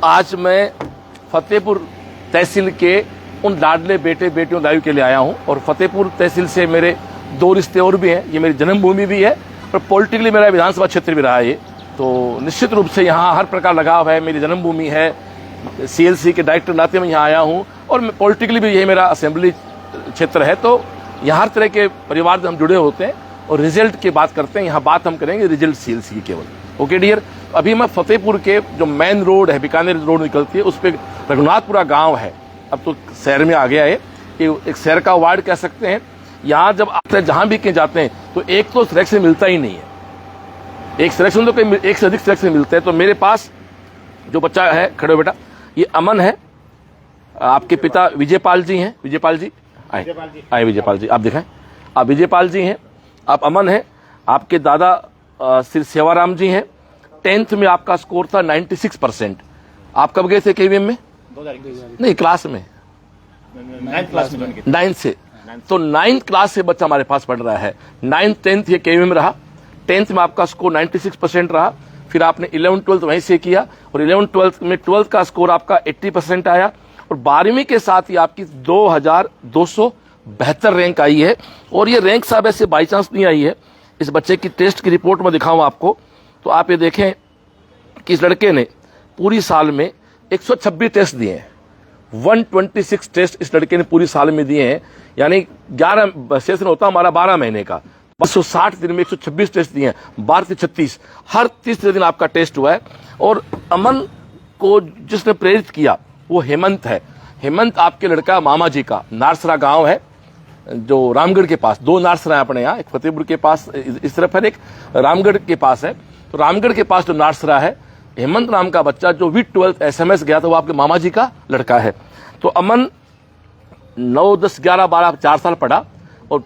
आज मैं फतेहपुर तहसील के उन लाडले बेटे बेटियों दायु के लिए आया हूं और फतेहपुर तहसील से मेरे दो रिश्ते और भी हैं। ये मेरी जन्मभूमि भी है और पॉलिटिकली मेरा विधानसभा क्षेत्र भी रहा है ये, तो निश्चित रूप से यहाँ हर प्रकार लगाव है। मेरी जन्मभूमि है, सीएलसी के डायरेक्टर नाते मैं यहाँ आया हूँ और पॉलिटिकली भी यही मेरा असेंबली क्षेत्र है। तो यहाँ हर तरह के परिवार से हम जुड़े होते हैं और रिजल्ट की बात करते हैं। यहाँ बात हम करेंगे रिजल्ट सीएलसी की केवल। ओके डियर, अभी मैं फतेहपुर के जो मेन रोड है, बीकानेर रोड निकलती है, उस पर रघुनाथपुरा गांव है। अब तो शहर में आ गया है कि एक शहर का वार्ड कह सकते हैं। यहाँ जब आप जहां भी कहीं जाते हैं तो एक तो सिलेक्शन मिलता ही नहीं है, एक सिलेक्शन तो कहीं एक से अधिक सिलेक्शन मिलते हैं। तो मेरे पास जो बच्चा है, खड़े हो बेटा, ये अमन है। आपके पिता विजयपाल जी हैं। विजयपाल जी आए, विजयपाल जी आप दिखाएं। आप विजयपाल जी हैं, आप अमन हैं। आपके दादा श्री सेवाराम जी हैं। 10th में आपका स्कोर था 96%। आप कब गए थे केवीएम में? नहीं, क्लास में, 9th से। तो 9th क्लास से बच्चा हमारे पास पढ़ रहा है। 9th 10th ये केवीएम में रहा। 10th में आपका स्कोर 96% रहा। फिर आपने 11th 12th वहीं से किया और 11th 12th में 12th का स्कोर आपका 80% आया और 12वीं के साथ ही आपकी 2272 रैंक आई है। और ये रैंक साहब ऐसे बाई चांस नहीं आई है। इस बच्चे की टेस्ट की रिपोर्ट में दिखाऊं आपको, तो आप ये देखें कि इस लड़के ने पूरी साल में 126 टेस्ट दिए हैं। 126 टेस्ट इस लड़के ने पूरी साल में दिए हैं। यानी 11 सेशन होता हमारा 12 महीने का, 260 दिन में 126 टेस्ट दिए हैं। 12 से 36, हर तीसरे दिन आपका टेस्ट हुआ है। और अमन को जिसने प्रेरित किया वो हेमंत है। हेमंत आपके लड़का मामा जी का नारसरा गांव है, जो रामगढ़ के पास। 2 नारसरा है अपने यहाँ, एक फतेहपुर के पास इस तरफ है, एक रामगढ़ के पास है। तो रामगढ़ के पास जो नारसरा है, हेमंत नाम का बच्चा जो विद 12th SMS गया था, वो आपके मामा जी का लड़का है। तो अमन 9, 10, 11, 12 4 साल पढ़ा और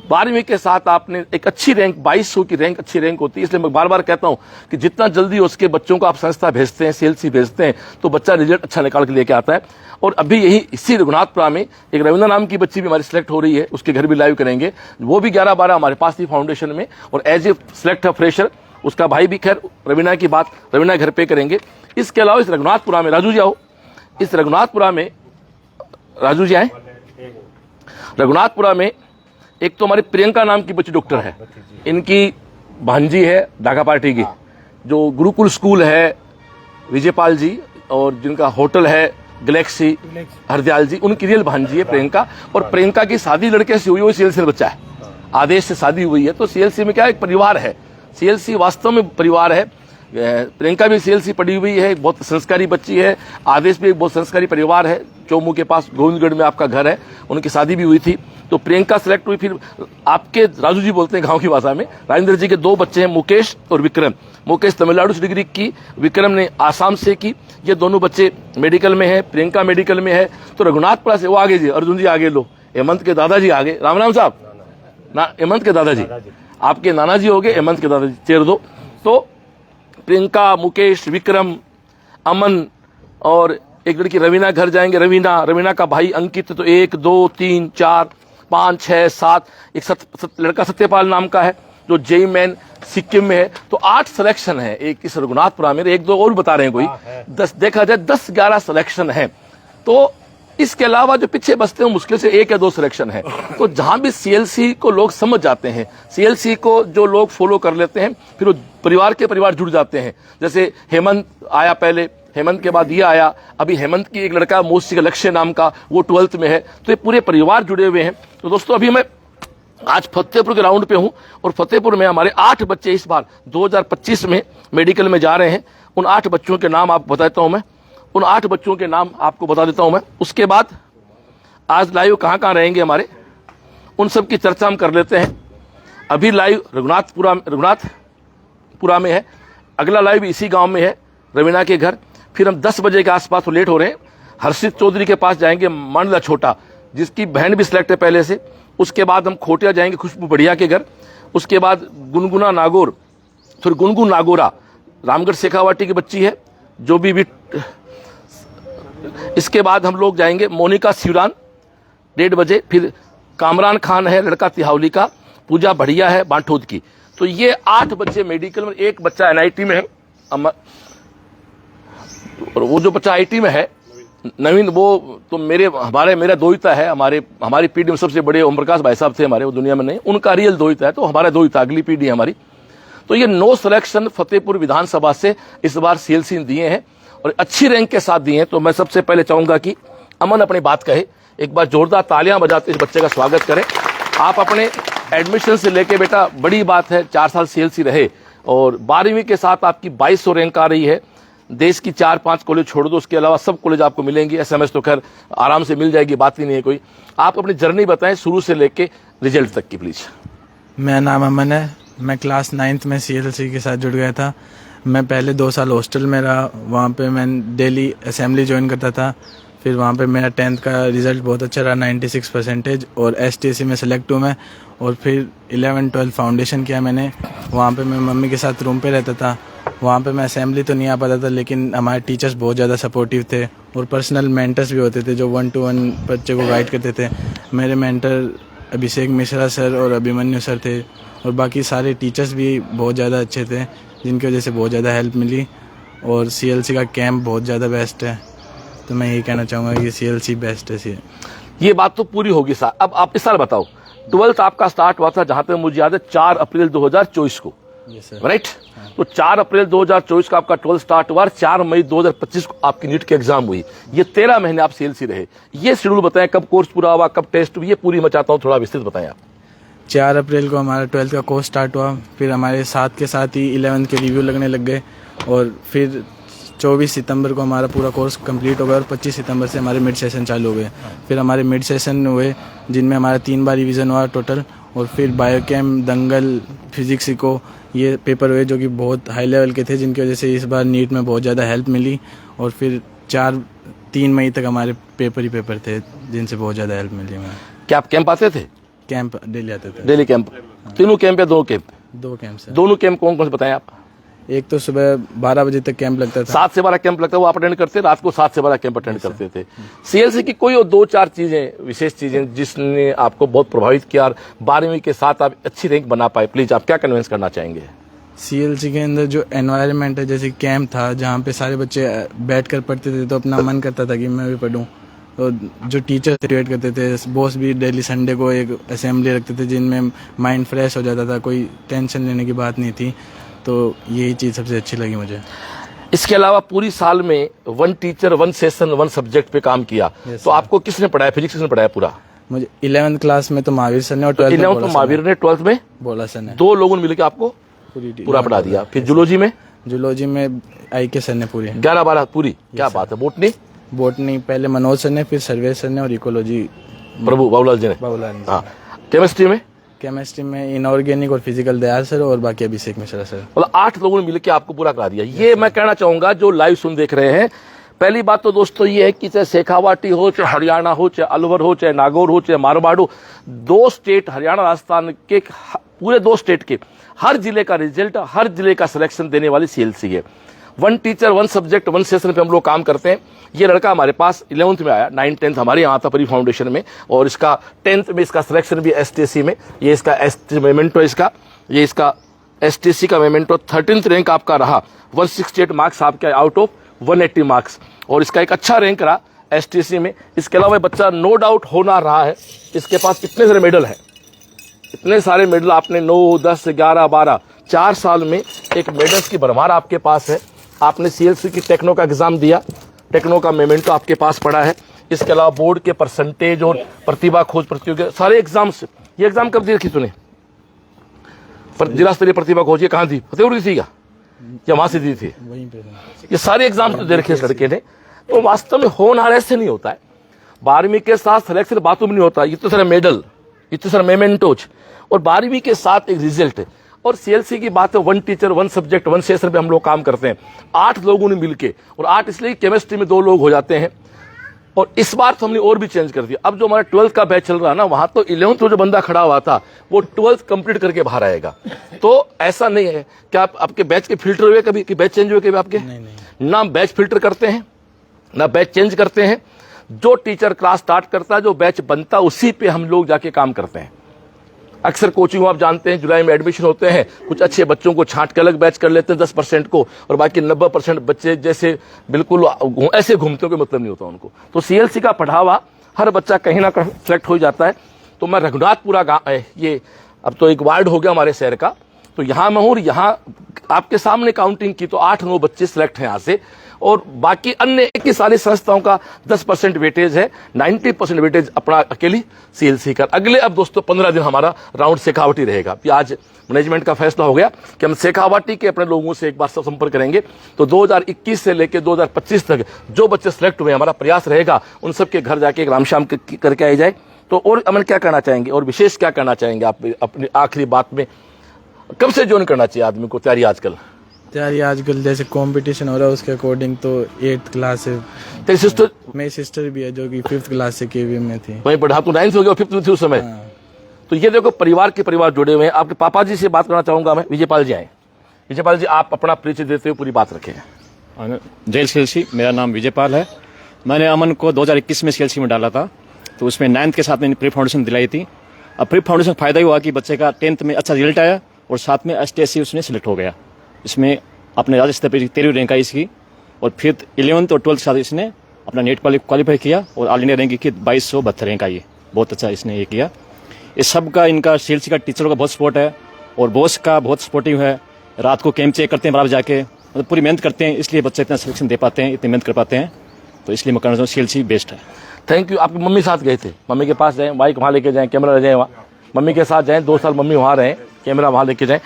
12वीं के साथ आपने एक अच्छी रैंक, 2200 की रैंक अच्छी रैंक होती है। इसलिए मैं बार बार कहता हूं कि जितना जल्दी उसके बच्चों को आप संस्था भेजते हैं, सीएलसी भेजते हैं, तो बच्चा रिजल्ट अच्छा निकाल के लेके आता है। और अभी यही इसी रघुनाथपुरा में एक रविंद्र नाम की बच्ची भी हमारी सिलेक्ट हो रही है, उसके घर भी लाइव करेंगे। वो भी 11-12 हमारे पास थी फाउंडेशन में और एज ए सिलेक्ट फ्रेशर। उसका भाई भी, खैर रवीना की बात रवीना घर पे करेंगे। इसके अलावा इस रघुनाथपुरा में, राजू जी आओ, इस रघुनाथपुरा में, राजू जी आए, रघुनाथपुरा में एक तो हमारी प्रियंका नाम की बच्ची डॉक्टर है। इनकी भांजी है ढाका पार्टी की, जो गुरुकुल स्कूल है विजयपाल जी, और जिनका होटल है गैलेक्सी हरदयाल जी, उनकी रियल भांजी है प्रियंका। और प्रियंका की शादी लड़के से हुई, वो सीएलसी में बच्चा है, आदेश से शादी हुई है। तो सीएलसी में क्या एक परिवार है, सीएलसी वास्तव में परिवार है। प्रियंका भी सीएलसी पढ़ी हुई है, बहुत संस्कारी बच्ची है। आदेश भी एक बहुत संस्कारी परिवार है। चौमू के पास गोविंदगढ़ में आपका घर है, उनकी शादी भी हुई थी। तो प्रियंका सिलेक्ट हुई। फिर आपके राजू जी बोलते हैं गांव की भाषा में, राजेंद्र जी के 2 बच्चे हैं, मुकेश और विक्रम। मुकेश तमिलनाडु से डिग्री की, विक्रम ने आसाम से की। ये दोनों बच्चे मेडिकल में है, प्रियंका मेडिकल में है। तो रघुनाथपुरा से वो आगे जी, अर्जुन जी आगे लो, हेमंत के दादाजी आगे, राम राम साहब ना, हेमंत के दादाजी, आपके नाना जी हो गए, हेमंत के दादाजी, चेयर दो। तो प्रियंका, मुकेश, विक्रम, अमन और एक लड़की रवीना घर जाएंगे। रवीना का भाई अंकित। तो 1, 2, 3, 4, 5, 6, 7, एक लड़का सत्यपाल नाम का है जो जेई मैन सिक्किम में है। तो 8 सिलेक्शन है एक इस रघुनाथपुरा में। 1-2 और बता रहे हैं कोई, 10 देखा जाए 10-11 सिलेक्शन है। तो इसके अलावा जो पीछे बचते हैं मुश्किल से 1 या 2 सिलेक्शन है। तो जहां भी सीएलसी को लोग समझ जाते हैं, सीएलसी को जो लोग फॉलो कर लेते हैं, फिर वो परिवार के परिवार जुड़ जाते हैं। जैसे हेमंत आया पहले, हेमंत के बाद ये आया, अभी हेमंत की एक लड़का मोसी का लक्ष्य नाम का, वो 12th में है। तो ये पूरे परिवार जुड़े हुए हैं। तो दोस्तों अभी मैं आज फतेहपुर के राउंड पे हूं और फतेहपुर में हमारे 8 बच्चे इस बार 2025 में मेडिकल में जा रहे हैं। उन 8 बच्चों के नाम आपको बताता हूं मैं, उन 8 बच्चों के नाम आपको बता देता हूं मैं। उसके बाद आज लाइव कहां रहेंगे हमारे, उन सब की चर्चा हम कर लेते हैं। अभी लाइव रघुनाथपुरा में है, अगला लाइव इसी गांव में है, रवीना के घर। फिर हम 10 बजे के आसपास, तो लेट हो रहे हैं, हर्षित चौधरी के पास जाएंगे, मांडला छोटा, जिसकी बहन भी सिलेक्ट है पहले से। उसके बाद हम खोटिया जाएंगे, खुशबू बढ़िया के घर। उसके बाद गुनगुना नागौर, फिर गुनगुन नागोरा, रामगढ़ शेखावाटी की बच्ची है जो भी। इसके बाद हम लोग जाएंगे मोनिका शिवरान 1:30 बजे। फिर कामरान खान है लड़का तिहावली का, पूजा बढ़िया है बांठोद की। तो ये 8 बच्चे मेडिकल में, एक बच्चा एनआईटी में है, और वो जो बच्चा आईटी में है नवीन, वो तो मेरा दोहिता है। हमारी पीढ़ी में सबसे बड़े ओम प्रकाश भाई साहब थे हमारे, वो दुनिया में नहीं, उनका रियल दोहिता है, तो हमारा दोहिता अगली पीढ़ी हमारी। तो ये नो सिलेक्शन फतेहपुर विधानसभा से इस बार सीएलसी दिए हैं और अच्छी रैंक के साथ दिए हैं। तो मैं सबसे पहले चाहूंगा कि अमन अपनी बात कहे, एक बार जोरदार तालियां बजाते इस बच्चे का स्वागत करें। आप अपने एडमिशन से लेके बेटा, बड़ी बात है 4 साल सीएलसी रहे और 12वीं के साथ आपकी 2200 रैंक आ रही है। देश की 4-5 कॉलेज छोड़ दो, उसके अलावा सब कॉलेज आपको मिलेंगी। एसएमएस तो खैर आराम से मिल जाएगी, बात ही नहीं है कोई। आप अपनी जर्नी बताएं शुरू से लेके रिजल्ट तक की प्लीज। मेरा नाम अमन है, मैं क्लास 9th में सीएलसी के साथ जुड़ गया था। मैं पहले 2 साल हॉस्टल में रहा, वहाँ पे मैं डेली असेंबली ज्वाइन करता था। फिर वहाँ पे मेरा 10th का रिज़ल्ट बहुत अच्छा रहा, 96% और एसटीएससी में सेलेक्ट हूँ मैं। और फिर 11-12 फाउंडेशन किया मैंने। वहाँ पे मैं मम्मी के साथ रूम पे रहता था। वहाँ पे मैं असेंबली तो नहीं आ पाता था, लेकिन हमारे टीचर्स बहुत ज़्यादा सपोर्टिव थे और पर्सनल मेंटर्स भी होते थे जो 1-to-1 बच्चे को गाइड करते थे। मेरे मेंटर अभिषेक मिश्रा सर और अभिमन्यु सर थे और बाकी सारे टीचर्स भी बहुत ज़्यादा अच्छे थे, जिनकी वजह से बहुत ज़्यादा हेल्प मिली। और सीएलसी का कैंप बहुत ज़्यादा बेस्ट है, तो मैं यही कहना चाहूँगा कि सीएलसी बेस्ट है। ये बात तो पूरी होगी सर। अब आप इस साल बताओ, 12th आपका स्टार्ट हुआ था जहां तक मुझे याद है 4 अप्रैल 2024 को, राइट? तो 4 अप्रैल 2024 का आपका 12th स्टार्ट हुआ, 4 मई 2025 को आपकी नीट की एग्जाम हुई। ये 13 महीने आप सीएलसी रहे। ये शेड्यूल बताएं, कब कोर्स पूरा हुआ, कब टेस्ट हुई, ये पूरी मैं चाहता हूँ थोड़ा विस्तृत बताएं आप। 4 अप्रैल को हमारा 12th का कोर्स स्टार्ट हुआ, फिर हमारे साथ के साथ ही 11th के रिव्यू लगने लग गए और फिर 24 सितंबर को हमारा पूरा कोर्स कंप्लीट हो गया और 25 सितंबर से हमारे मिड सेशन चालू हो गए। फिर हमारे मिड सेशन हुए जिनमें हमारा 3 बार रिवीजन हुआ टोटल, और फिर बायोकेम, दंगल, फिजिक्स को ये पेपर हुए जो कि बहुत हाई लेवल के थे, जिनकी वजह से इस बार नीट में बहुत ज़्यादा हेल्प मिली। और फिर 3 मई तक हमारे पेपर ही पेपर थे जिनसे बहुत ज़्यादा हेल्प मिली हमें। क्या आप कैंप आते थे? कैंप डेली आते थे। Daily camp? तीनों कैंप या 2 कैंप? 2 कैंप से। दोनों कैंप कौन कौन से बताएं आप? एक तो सुबह 12 बजे तक कैंप लगता था, 7 से 12 कैंप लगता है, वो आप अटेंड करते, रात को 7 से 12 कैंप अटेंड करते थे। सीएलसी की कोई और 2-4 चीजें, विशेष चीजें जिसने आपको बहुत प्रभावित किया और 12वीं के साथ आप अच्छी रैंक बना पाए, प्लीज आप क्या कन्विंस करना चाहेंगे? सीएलसी के अंदर जो एनवायरनमेंट है, जैसे कैंप था जहाँ पे सारे बच्चे बैठ कर पढ़ते थे, तो अपना मन करता था कि मैं भी पढूं। तो जो टीचर क्रिएट करते थे, बॉस भी डेली संडे को एक असेंबली रखते थे जिनमें माइंड फ्रेश हो जाता था, कोई टेंशन लेने की बात नहीं थी। तो यही चीज़ सबसे अच्छी लगी मुझे। इसके अलावा पूरी साल में 1 टीचर 1 सेशन 1 सब्जेक्ट पे काम किया। तो आपको किसने पढ़ाया, फिजिक्स किसने पढ़ाया पूरा? मुझे 11th क्लास में तो महावीर सर ने और 12th में महावीर ने, 12th में बोला सर ने। 2 लोगों ने मिलकर आपको पूरा पढ़ा दिया। फिर जूलॉजी में? जूलॉजी में IK सर ने पूरी 11-12 पूरी। क्या बात है। बोटनी पहले मनोज सर ने, फिर सर्वेश सर ने, और इकोलॉजी प्रभु बाबूलाल जी ने। हाँ। केमिस्ट्री में इनऑर्गेनिक और फिजिकल दयाल सर, और बाकी अभिषेक मिश्रा सर। मतलब 8 लोगों ने मिलकर आपको पूरा करा दिया। ये मैं कहना चाहूंगा जो लाइव सुन देख रहे हैं, पहली बात तो दोस्तों ये है कि चाहे शेखावाटी हो, चाहे हरियाणा हो, चाहे अलवर हो, चाहे नागौर हो, चाहे मारवाड़ हो, 2 स्टेट हरियाणा राजस्थान के पूरे 2 स्टेट के हर जिले का रिजल्ट, हर जिले का सिलेक्शन देने वाली सीएलसी है। 1 टीचर 1 सब्जेक्ट 1 सेशन पे हम लोग काम करते हैं। ये लड़का हमारे पास 11th में आया, 9th 10th हमारे यहाँ था परी फाउंडेशन में, और इसका 10th में इसका सिलेक्शन भी एसटीसी में। ये इसका मेमेंटो, ये इसका एसटीसी का मेमेंटो 13th रैंक आपका रहा। 168 मार्क्स आपके आउट ऑफ 180 मार्क्स, और इसका एक अच्छा रैंक रहा एसटीसी में। इसके अलावा बच्चा नो डाउट होना रहा है, इसके पास इतने सारे मेडल हैं, इतने सारे मेडल आपने 9, 10, 11, 12 4 साल में एक मेडल्स की भरमार आपके पास है। आपने सीएलसी की टेक्नो का एग्जाम दिया, टेक्नो का मेमेंटो आपके पास पड़ा है। इसके अलावा बोर्ड के परसेंटेज और प्रतिभा खोज प्रतियोगिता सारे एग्जाम्स। ये एग्जाम कब दी थी तूने? जिला स्तरीय प्रतिभा खोज ये कहाँ थी? फतेहपुर थी क्या, या वहां से दी थी? वहीं पे। ये सारे एग्जाम तो दे रखे इस लड़के ने। तो वास्तव में होनहार ऐसे नहीं होता है। 12वीं के साथ सिलेक्शन बातों में नहीं होता। इतने सारे मेडल, इतने सारे मेमेंटोज, और 12वीं के साथ एक रिजल्ट। और सीएलसी की बात है 1 टीचर 1 सब्जेक्ट 1 सेशन पे हम लोग काम करते हैं 8 लोगों ने मिलके, और 8 इसलिए केमिस्ट्री में 2 लोग हो जाते हैं। और इस बार तो हमने और भी चेंज कर दिया। अब जो हमारा 12th का बैच चल रहा है ना, वहां तो 11th में जो बंदा खड़ा हुआ था वो 12th कंप्लीट करके बाहर आएगा। तो ऐसा नहीं है कि आपके बैच के फिल्टर हुए कभी, कि बैच चेंज हुए कभी आपके? नहीं। ना बैच फिल्टर करते हैं, ना बैच चेंज करते हैं। जो टीचर क्लास स्टार्ट करता है, जो बैच बनता है, उसी पे हम लोग जाके काम करते हैं। अक्सर कोचिंग आप जानते हैं जुलाई में एडमिशन होते हैं, कुछ अच्छे बच्चों को छांट के अलग बैच कर लेते हैं 10% को, और बाकी 90% बच्चे जैसे बिल्कुल ऐसे घूमते हो, मतलब नहीं होता उनको। तो सीएलसी का पढ़ावा हर बच्चा कहीं ना कहीं सेलेक्ट हो जाता है। तो मैं रघुनाथपुरा गाँव, ये अब तो एक वार्ड हो गया हमारे शहर का, तो यहाँ मैं हूँ और यहाँ आपके सामने काउंटिंग की तो 8-9 बच्चे सिलेक्ट हैं यहाँ से, और बाकी अन्य एक सारी संस्थाओं का 10% वेटेज है, 90% वेटेज अपना अकेली सीएलसी का। अगले अब दोस्तों 15 दिन हमारा राउंड शेखावटी रहेगा। आज मैनेजमेंट का फैसला हो गया कि हम शेखावटी के अपने लोगों से एक बार संपर्क करेंगे। तो 2021 से लेकर 2025 तक जो बच्चे सिलेक्ट हुए, हमारा प्रयास रहेगा उन सबके घर जाके एक रामशाम करके आई जाए। तो और अमन क्या कहना चाहेंगे और विशेष क्या कहना चाहेंगे आप अपनी आखिरी बात में? कब से ज्वाइन करना चाहिए आदमी को तैयारी आजकल? तैयारी आजकल जैसे कंपटीशन हो रहा है उसके अकॉर्डिंग तो 8th क्लास से। तेरी सिस्टर? मेरी सिस्टर भी है जो कि 5th क्लास से केवी में थी। वहीं पढ़ा तो 9th हो गया, 5th में थी उस समय। तो ये देखो परिवार के परिवार जुड़े हुए हैं। आपके पापा जी से बात करना चाहूंगा मैं। विजयपाल जी आए। विजयपाल जी, आप अपना परिचय देते हुए पूरी बात रखें। जय सीएलसी, मेरा नाम विजयपाल है। मैंने अमन को 2021 में सीएलसी में डाला था, तो उसमें 9th के साथ मैंने प्री फाउंडेशन दिलाई थी। अब प्री फाउंडेशन फायदा ही हुआ कि बच्चे का 10th में अच्छा रिजल्ट आया और साथ में STSC उसमें सिलेक्ट हो गया। इसमें अपने राज्य स्तर पर 13वीं रैंक आई इसकी, और फिर 11th और 12th के साथ इसने अपना नेट क्वालिफाई किया और ऑल इंडिया रैंक की 2272 रैंक आई है। बहुत अच्छा इसने ये किया। इस सब का इनका सीएलसी का टीचरों का बहुत सपोर्ट है और बॉस का बहुत सपोर्टिव है। रात को कैंप चेक करते हैं बराबर जाके, मतलब पूरी मेहनत करते हैं, इसलिए बच्चे इतना सिलेक्शन दे पाते हैं, इतनी मेहनत कर पाते हैं। तो इसलिए मैं कहना चाहूँ सीएलसी बेस्ट है। Thank you. आपकी मम्मी साथ गए थे, मम्मी के पास जाएं, बाइक वहाँ लेके जाएं, कैमरा ले जाएं, वहाँ मम्मी के साथ जाएं, 2 साल मम्मी वहाँ रहें, कैमरा वहाँ लेके जाएं।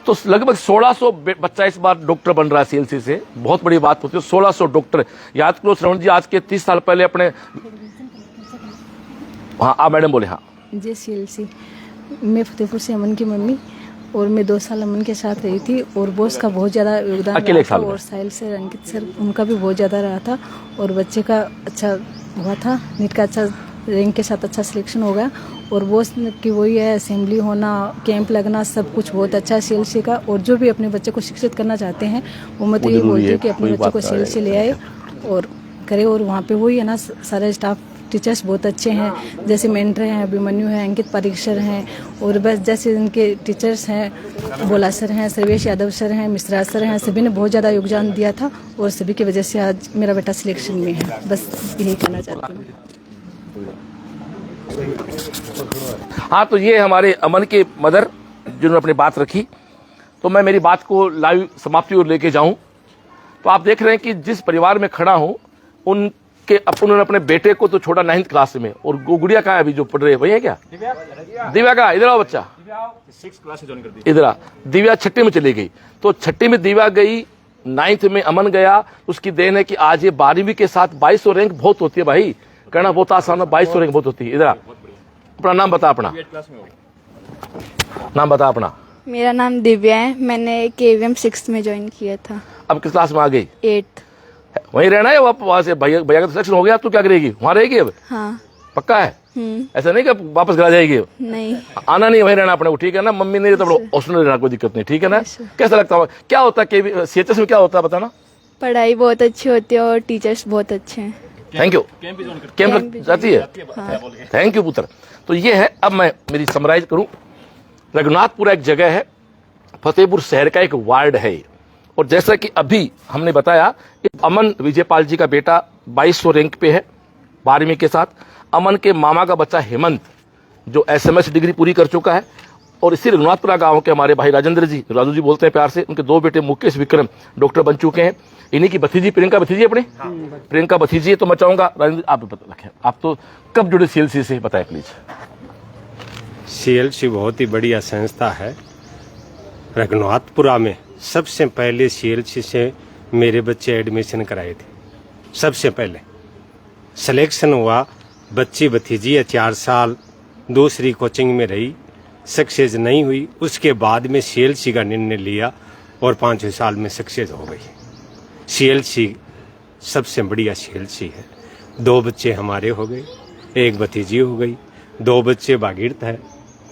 तो लगभग 1600 बच्चा इस बार डॉक्टर बन रहा है सीएलसी से। बहुत बड़ी बात होती है 1600 डॉक्टर। याद करो श्रवण जी, आज के 30 साल पहले अपने, हाँ आप मैडम बोले। हाँ जी, सीएलसी मैं फतेहपुर से अमन की मम्मी, और मैं 2 साल अमन के साथ रही थी, और बॉस का बहुत ज़्यादा योगदान अकेले रहा था, और साहिल सर, अंकित सर, उनका भी बहुत ज़्यादा रहा था, और बच्चे का अच्छा हुआ था, नीट का अच्छा रैंक के साथ अच्छा सिलेक्शन हो गया। और बॉस की वही है, असेंबली होना, कैंप लगना, सब कुछ बहुत अच्छा है सीएलसी का। और जो भी अपने बच्चे को शिक्षित करना चाहते हैं वो मैं तो ये बोलती हूँ कि अपने बच्चे को सीएलसी ले आए और करे। और वहाँ पे वही है ना, सारे स्टाफ टीचर्स बहुत अच्छे हैं, जैसे मेंटर हैं, अभिमन्यु हैं, अंकित पारीक्षर हैं, और बस जैसे इनके टीचर्स हैं, बोला सर हैं, सर्वेश यादव सर हैं, मिश्रा सर हैं, सभी ने बहुत ज़्यादा योगदान दिया था, और सभी की वजह से आज मेरा बेटा सिलेक्शन में है। बस यही कहना चाहती हूँ। हाँ, तो ये हमारे अमन के मदर जिन्होंने अपनी बात रखी। तो मैं मेरी बात को लाइव समाप्ति और लेके जाऊं, तो आप देख रहे हैं कि जिस परिवार में खड़ा हूं उन्होंने अपने बेटे को तो छोड़ा 9th क्लास में, और गुड़िया कहाँ है अभी जो पढ़ रहे हैं, वही है क्या? दिव्या का, इधर आओ बच्चा, 6th क्लास से ज्वाइन कर दी। इधर आ। दिव्या 6ठी में चली गई, तो 6ठी में दिव्या गई, 9th में अमन गया। उसकी देन है कि आज ये 12वीं के साथ 2200 रैंक बहुत होती है भाई, करना बहुत आसान है, 2200 रैंक बहुत होती है। इधर अपना नाम बता, अपना नाम बता अपना। मेरा नाम दिव्या है, मैंने KVM 6th में ज्वाइन किया था। अब किस क्लास में आ गई? 8th। वहीं रहना है वहां से? भैया का तो सिलेक्शन हो गया, तू क्या करेगी? वहां रहेगी अब? हाँ। पक्का है? ऐसा नहीं कि वापस घर आ जाएगी? नहीं, आना नहीं, वहीं रहना अपने को, ठीक है ना? मम्मी नहीं तो हॉस्टल रहना, कोई दिक्कत नहीं, ठीक है ना? कैसा लगता है? क्या होता है CHS में, क्या होता है बताना? पढ़ाई बहुत अच्छी होती है और टीचर्स बहुत अच्छे हैं। Thank you. कैंप लग जाती है? थैंक यू पुत्र। तो ये है, अब मैं मेरी समराइज करूं। रघुनाथपुरा एक जगह है, फतेहपुर शहर का एक वार्ड है, और जैसा कि अभी हमने बताया, अमन विजयपाल जी का बेटा 2200 रैंक पे है 12वीं के साथ। अमन के मामा का बच्चा हेमंत जो SMS डिग्री पूरी कर चुका है, और इसी रघुनाथपुरा गांव के हमारे भाई राजेंद्र जी, राजू जी बोलते हैं प्यार से, उनके 2 बेटे मुकेश विक्रम डॉक्टर बन चुके हैं। इन्हीं की भतीजी प्रियंका भतीजी अपने, प्रियंका भतीजी। तो मैं चाहूंगा राजेंद्र आप रखें, आप तो कब जुड़े सीएलसी से, बताएं प्लीज। सीएलसी बहुत ही बढ़िया संस्था है। रघुनाथपुरा में सबसे पहले सीएलसी से मेरे बच्चे एडमिशन कराए थे। सबसे पहले सिलेक्शन हुआ, बच्ची भतीजी है 4 साल दूसरी कोचिंग में रही, सक्सेस नहीं हुई। उसके बाद में सीएलसी का निर्णय लिया और 5वें साल में सक्सेस हो गई। सीएलसी सबसे बढ़िया सीएलसी है। 2 बच्चे हमारे हो गए, 1 भतीजी हो गई, 2 बच्चे भागीरथ है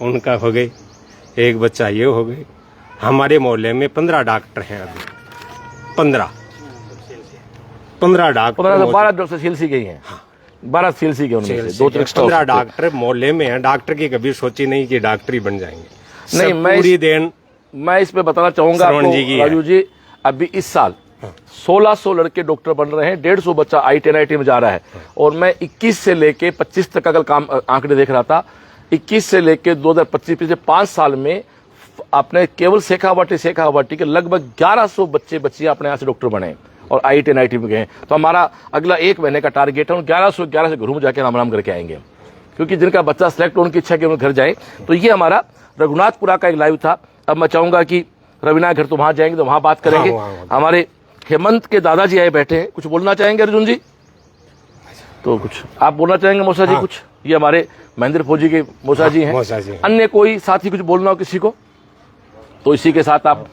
उनका हो गए, 1 बच्चा ये हो गए। हमारे मोहल्ले में 15 डॉक्टर हैं अभी, 15 डॉक्टर। 12 डॉक्टर सीएलसी गई हैं। 12 सीएलसी के उनमें से 2 एक्स्ट्रा 15 डॉक्टर मोहल्ले में हैं, डॉक्टर की कभी सोची नहीं कि डॉक्टर ही बन जाएंगे। नहीं, सब पूरी देन मैं इस पे बताना चाहूंगा श्रवण जी की है। राजू जी, अभी इस साल 1600 लड़के डॉक्टर बन रहे हैं, 150 बच्चा IIT में जा रहा है। और मैं 21 से लेके 25 तक का काम आंकड़े देख रहा था, 21 से लेके 2025 पिछले 5 साल में अपने केवल शेखावाटी के लगभग 1100 बच्चे बच्चियां अपने यहाँ से डॉक्टर बने और IIT में गए। तो हमारा अगला 1 महीने का टारगेट है, उन 1100 से घरों में जाके राम करके आएंगे, क्योंकि जिनका बच्चा सेलेक्ट हो उनकी इच्छा कि उनके घर जाए। तो ये हमारा रघुनाथपुरा का एक लाइव था। अब मैं चाहूंगा कि रवीना घर तो वहां जाएंगे तो वहां बात करेंगे। हमारे हेमंत के दादाजी आए बैठे हैं, कुछ बोलना चाहेंगे अर्जुन जी? तो कुछ आप बोलना चाहेंगे मौसा जी? कुछ ये हमारे महेंद्र फौजी के मौसा जी हैं। अन्य कोई साथी कुछ बोलना हो किसी को तो इसी के साथ आप,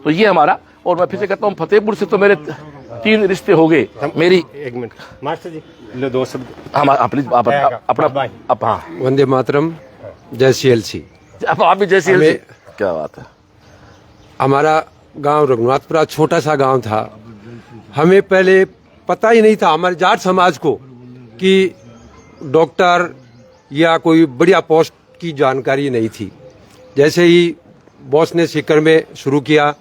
तो ये हमारा। और मैं फिर से कहता हूँ फतेहपुर से तो मेरे 3 रिश्ते हो गए। मेरी 1 मिनट मास्टर जी, लो 2 शब्द अपना हाँ, वंदे मातरम, जय CLC। आप भी जैसे क्या बात है। हमारा गांव रघुनाथपुरा छोटा सा गांव था। हमें पहले पता ही नहीं था, हमारे जाट समाज को, कि डॉक्टर या कोई बढ़िया पोस्ट की जानकारी नहीं थी। जैसे ही बॉस ने सीकर में शुरू किया,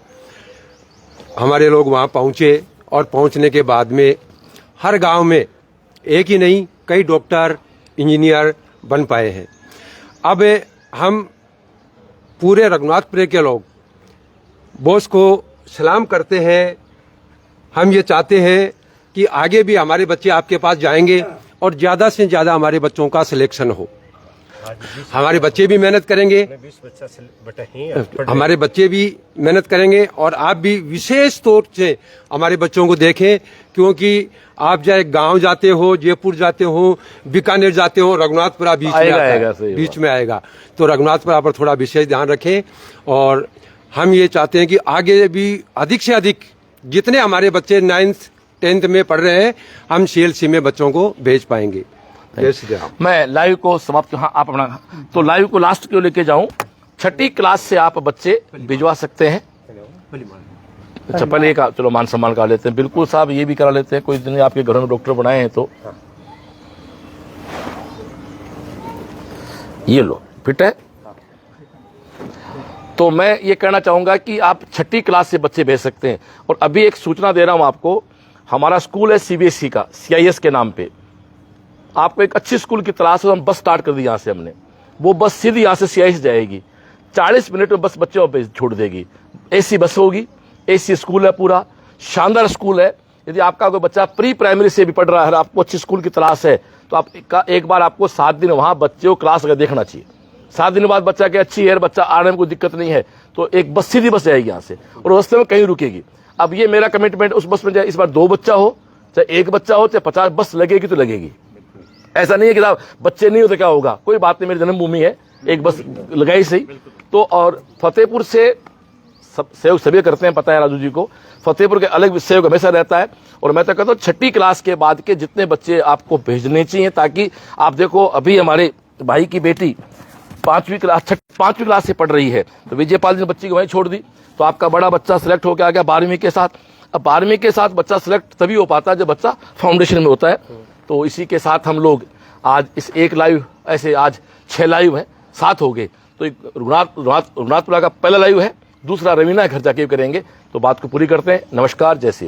हमारे लोग वहां पहुंचे और पहुंचने के बाद में हर गांव में एक ही नहीं कई डॉक्टर इंजीनियर बन पाए हैं। अब हम पूरे रघुनाथपुरे के लोग बॉस को सलाम करते हैं। हम ये चाहते हैं कि आगे भी हमारे बच्चे आपके पास जाएंगे और ज्यादा से ज्यादा हमारे बच्चों का सिलेक्शन हो। हमारे बच्चे भी मेहनत करेंगे, हमारे बच्चे भी मेहनत करेंगे और आप भी विशेष तौर से हमारे बच्चों को देखें, क्योंकि आप चाहे गांव जाते हो, जयपुर जाते हो, बीकानेर जाते हो, रघुनाथपुरा बीच में आएगा। तो रघुनाथपुरा पर थोड़ा विशेष ध्यान रखें। और हम ये चाहते हैं कि आगे भी अधिक से अधिक जितने हमारे बच्चे 9th 10th में पढ़ रहे हैं, हम CLC में बच्चों को भेज पाएंगे। मैं लाइव को समाप्त, हाँ आप अपना, तो लाइव को लास्ट क्यों लेके जाऊं, 6ठी क्लास से आप बच्चे भिजवा सकते हैं। अच्छा पहले एक चलो मान सम्मान करा लेते हैं, बिल्कुल साहब ये भी करा लेते हैं। कोई दिन आपके घरों में डॉक्टर बनाए हैं तो ये लो फिट है। तो मैं ये कहना चाहूंगा कि आप 6ठी क्लास से बच्चे भेज सकते हैं। और अभी एक सूचना दे रहा हूं आपको, हमारा स्कूल है CBSE का, CIS के नाम पे। आपको एक अच्छी स्कूल की तलाश है, हम बस स्टार्ट कर दी यहाँ से हमने। वो बस सीधी यहाँ से CIS जाएगी, 40 मिनट में बस बच्चे और छोड़ देगी। AC बस होगी, AC स्कूल है, पूरा शानदार स्कूल है। यदि आपका कोई बच्चा प्री प्राइमरी से भी पढ़ रहा है, आपको अच्छी स्कूल की तलाश है, तो आप एक बार आपको 7 दिन वहाँ बच्चे को क्लास अगर देखना चाहिए। 7 दिन बाद बच्चा के अच्छी है, बच्चा आने में कोई दिक्कत नहीं है, तो एक बस सीधी बस जाएगी यहाँ से और रास्ते में कहीं रुकेगी। अब ये मेरा कमिटमेंट, उस बस में चाहे इस बार 2 बच्चा हो, चाहे 1 बच्चा हो, चाहे 50 बस लगेगी तो लगेगी। ऐसा नहीं है कि साहब बच्चे नहीं होते क्या होगा, कोई बात नहीं, मेरी जन्मभूमि है, एक बस लगाई सही। तो और फतेहपुर से सहयोग सभी करते हैं, पता है राजू जी को, फतेहपुर के अलग सहयोग हमेशा रहता है। और मैं तो कहता हूँ 6ठी क्लास के बाद के जितने बच्चे आपको भेजने चाहिए, ताकि आप देखो अभी हमारे भाई की बेटी 5वीं क्लास से पढ़ रही है, तो विजयपाल जी ने बच्ची को वहीं छोड़ दी, तो आपका बड़ा बच्चा सिलेक्ट होकर आ गया 12वीं के साथ। अब 12वीं के साथ बच्चा सिलेक्ट तभी हो पाता है जब बच्चा फाउंडेशन में होता है। तो इसी के साथ हम लोग आज इस एक लाइव, ऐसे आज 6 लाइव है, 7 हो गए। तो रघुनाथपुरा का पहला लाइव है, दूसरा रवीना घर जाके करेंगे। तो बात को पूरी करते हैं। नमस्कार, जय श्री